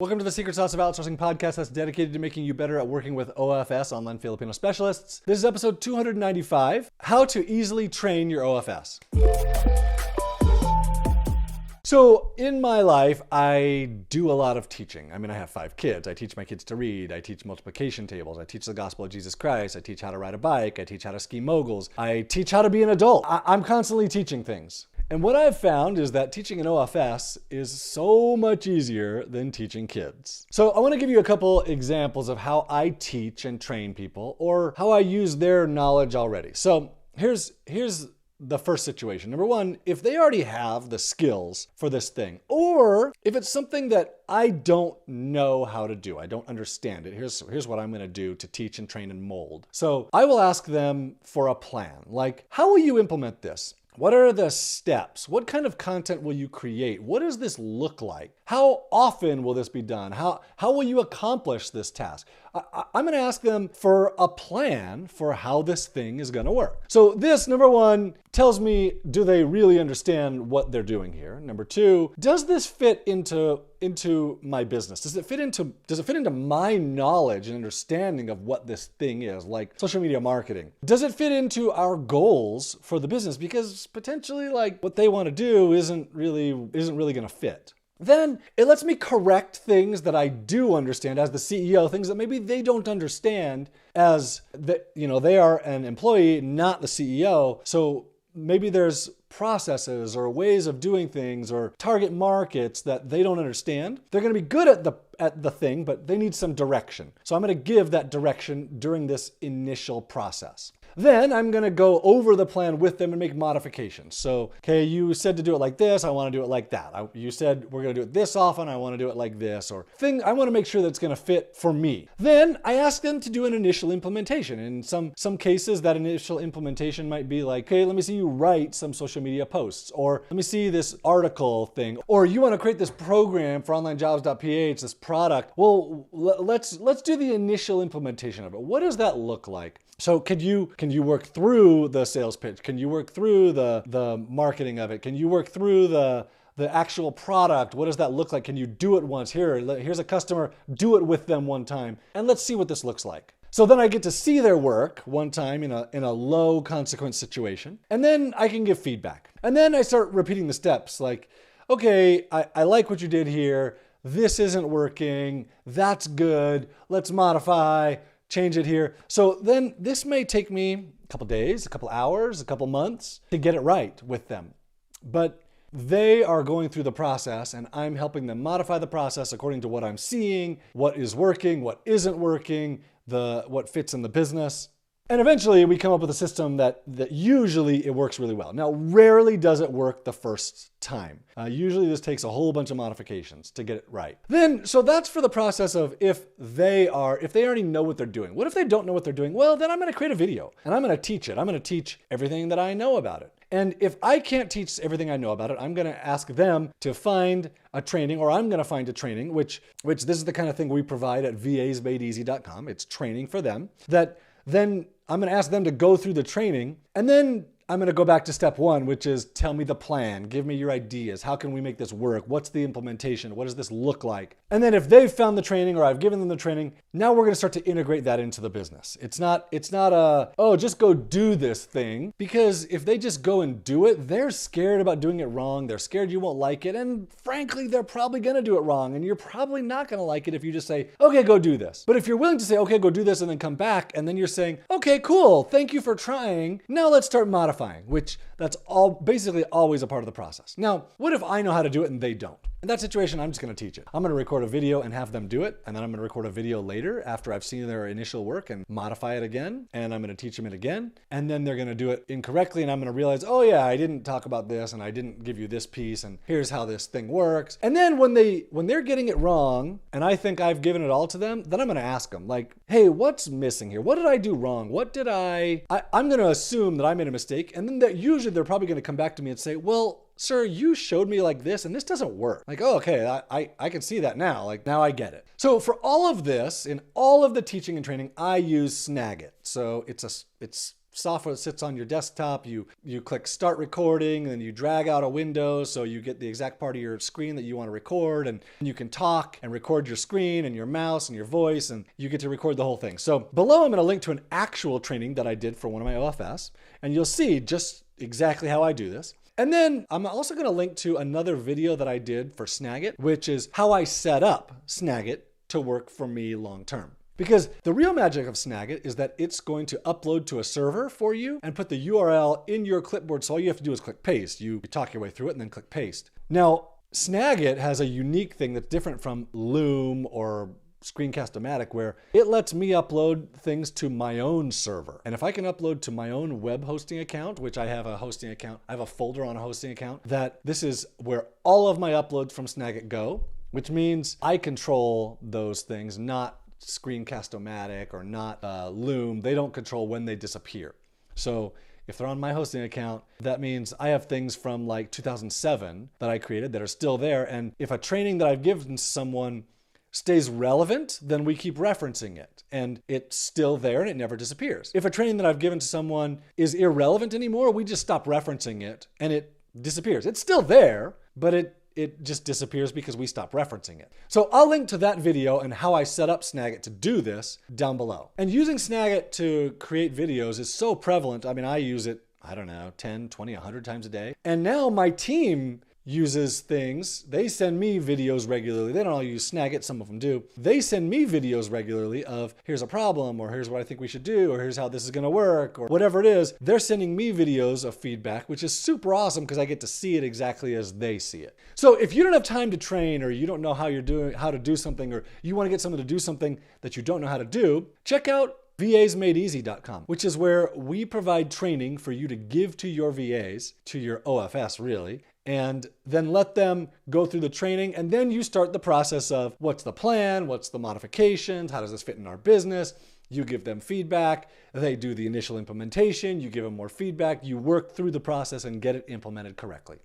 Welcome to the Secret Sauce of Outsourcing podcast that's dedicated to making you better at working with OFS, Online Filipino Specialists. This is episode 295, How to Easily Train Your OFS. So in my life, I do a lot of teaching. I mean, I have 5 kids. I teach my kids to read. I teach multiplication tables. I teach the gospel of Jesus Christ. I teach how to ride a bike. I teach how to ski moguls. I teach how to be an adult. I'm constantly teaching things. And what I've found is that teaching an OFS is so much easier than teaching kids. So I want to give you a couple examples of how I teach and train people, or how I use their knowledge already. So here's the first situation. Number one, if they already have the skills for this thing, or if it's something that I don't know how to do, I don't understand it, here's what I'm going to do to teach and train and mold. So I will ask them for a plan. Like, how will you implement this? What are the steps? What kind of content will you create? What does this look like? How often will this be done? How will you accomplish this task? I'm going to ask them for a plan for how this thing is going to work. So this, number one, tells me, do they really understand what they're doing here? Number two, does this fit into my business? Does it fit into my knowledge and understanding of what this thing is, like social media marketing? Does it fit into our goals for the business? Because potentially, like, what they want to do isn't really going to fit. Then it lets me correct things that I do understand as the CEO, things that maybe they don't understand as they are an employee, not the CEO. So maybe there's processes or ways of doing things or target markets that they don't understand. They're going to be good at the thing, but they need some direction. So I'm going to give that direction during this initial process. Then I'm going to go over the plan with them and make modifications. So, okay, you said to do it like this. I want to do it like that. You said we're going to do it this often. I want to do it like this. I want to make sure that it's going to fit for me. Then I ask them to do an initial implementation. In some cases, that initial implementation might be like, okay, let me see you write some social media posts, or let me see this article thing, or you want to create this program for Onlinejobs.ph, this product. Well, let's do the initial implementation of it. What does that look like? So can you work through the sales pitch? Can you work through the marketing of it? Can you work through the actual product? What does that look like? Can you do it once? Here's a customer, do it with them one time, and let's see what this looks like. So then I get to see their work one time in a low consequence situation, and then I can give feedback. And then I start repeating the steps like, okay, I like what you did here. This isn't working. That's good. Let's modify. Change it here. So then this may take me a couple days, a couple hours, a couple months to get it right with them. But they are going through the process and I'm helping them modify the process according to what I'm seeing, what is working, what isn't working, what fits in the business. And eventually we come up with a system that usually it works really well. Now, rarely does it work the first time. Usually this takes a whole bunch of modifications to get it right. So that's for the process of if they already know what they're doing. What if they don't know what they're doing? Well, then I'm going to create a video and I'm going to teach it. I'm going to teach everything that I know about it. And if I can't teach everything I know about it, I'm going to ask them to find a training, or I'm going to find a training, which this is the kind of thing we provide at vasmadeeasy.com. It's training for them that then I'm going to ask them to go through the training, and then I'm going to go back to step one, which is tell me the plan. Give me your ideas. How can we make this work? What's the implementation? What does this look like? And then if they've found the training or I've given them the training, now we're going to start to integrate that into the business. It's not just go do this thing, because if they just go and do it, they're scared about doing it wrong. They're scared you won't like it. And frankly, they're probably going to do it wrong. And you're probably not going to like it if you just say, okay, go do this. But if you're willing to say, okay, go do this, and then come back, and then you're saying, okay, cool. Thank you for trying. Now let's start modifying. Which that's basically always a part of the process. Now, what if I know how to do it and they don't? In that situation, I'm just going to teach it. I'm going to record a video and have them do it. And then I'm going to record a video later after I've seen their initial work and modify it again. And I'm going to teach them it again. And then they're going to do it incorrectly. And I'm going to realize, oh yeah, I didn't talk about this and I didn't give you this piece. And here's how this thing works. And then when they're getting it wrong and I think I've given it all to them, then I'm going to ask them like, hey, what's missing here? What did I do wrong? I'm going to assume that I made a mistake. And then usually they're probably going to come back to me and say, well, sir, you showed me like this and this doesn't work. Like, oh, okay, I can see that now. Like, now I get it. So for all of this, in all of the teaching and training, I use Snagit. So it's software that sits on your desktop. You click start recording, and then you drag out a window so you get the exact part of your screen that you want to record, and you can talk and record your screen and your mouse and your voice, and you get to record the whole thing. So below I'm going to link to an actual training that I did for one of my OFS, and you'll see just exactly how I do this. And then I'm also going to link to another video that I did for Snagit, which is how I set up Snagit to work for me long term. Because the real magic of Snagit is that it's going to upload to a server for you and put the URL in your clipboard. So all you have to do is click paste. You talk your way through it and then click paste. Now, Snagit has a unique thing that's different from Loom or Screencast-O-Matic, where it lets me upload things to my own server. And if I can upload to my own web hosting account, which I have a hosting account, I have a folder on a hosting account, that this is where all of my uploads from Snagit go, which means I control those things, not Screencast-O-Matic or not Loom. They don't control when they disappear. So if they're on my hosting account, that means I have things from like 2007 that I created that are still there. And if a training that I've given to someone stays relevant, then we keep referencing it and it's still there and it never disappears. If a training that I've given to someone is irrelevant anymore, we just stop referencing it and it disappears. It's still there, but it just disappears because we stop referencing it. So I'll link to that video and how I set up Snagit to do this down below. And using Snagit to create videos is so prevalent. I mean, I use it, I don't know, 10, 20, 100 times a day. And now my team uses things. They send me videos regularly. They don't all use Snagit, some of them do. They send me videos regularly of here's a problem, or here's what I think we should do, or here's how this is going to work, or whatever it is. They're sending me videos of feedback, which is super awesome because I get to see it exactly as they see it. So if you don't have time to train, or you don't know how to do something, or you want to get someone to do something that you don't know how to do, check out VAsMadeEasy.com, which is where we provide training for you to give to your VAs, to your OFS really, and then let them go through the training. And then you start the process of what's the plan, what's the modifications, how does this fit in our business? You give them feedback, they do the initial implementation, you give them more feedback, you work through the process and get it implemented correctly.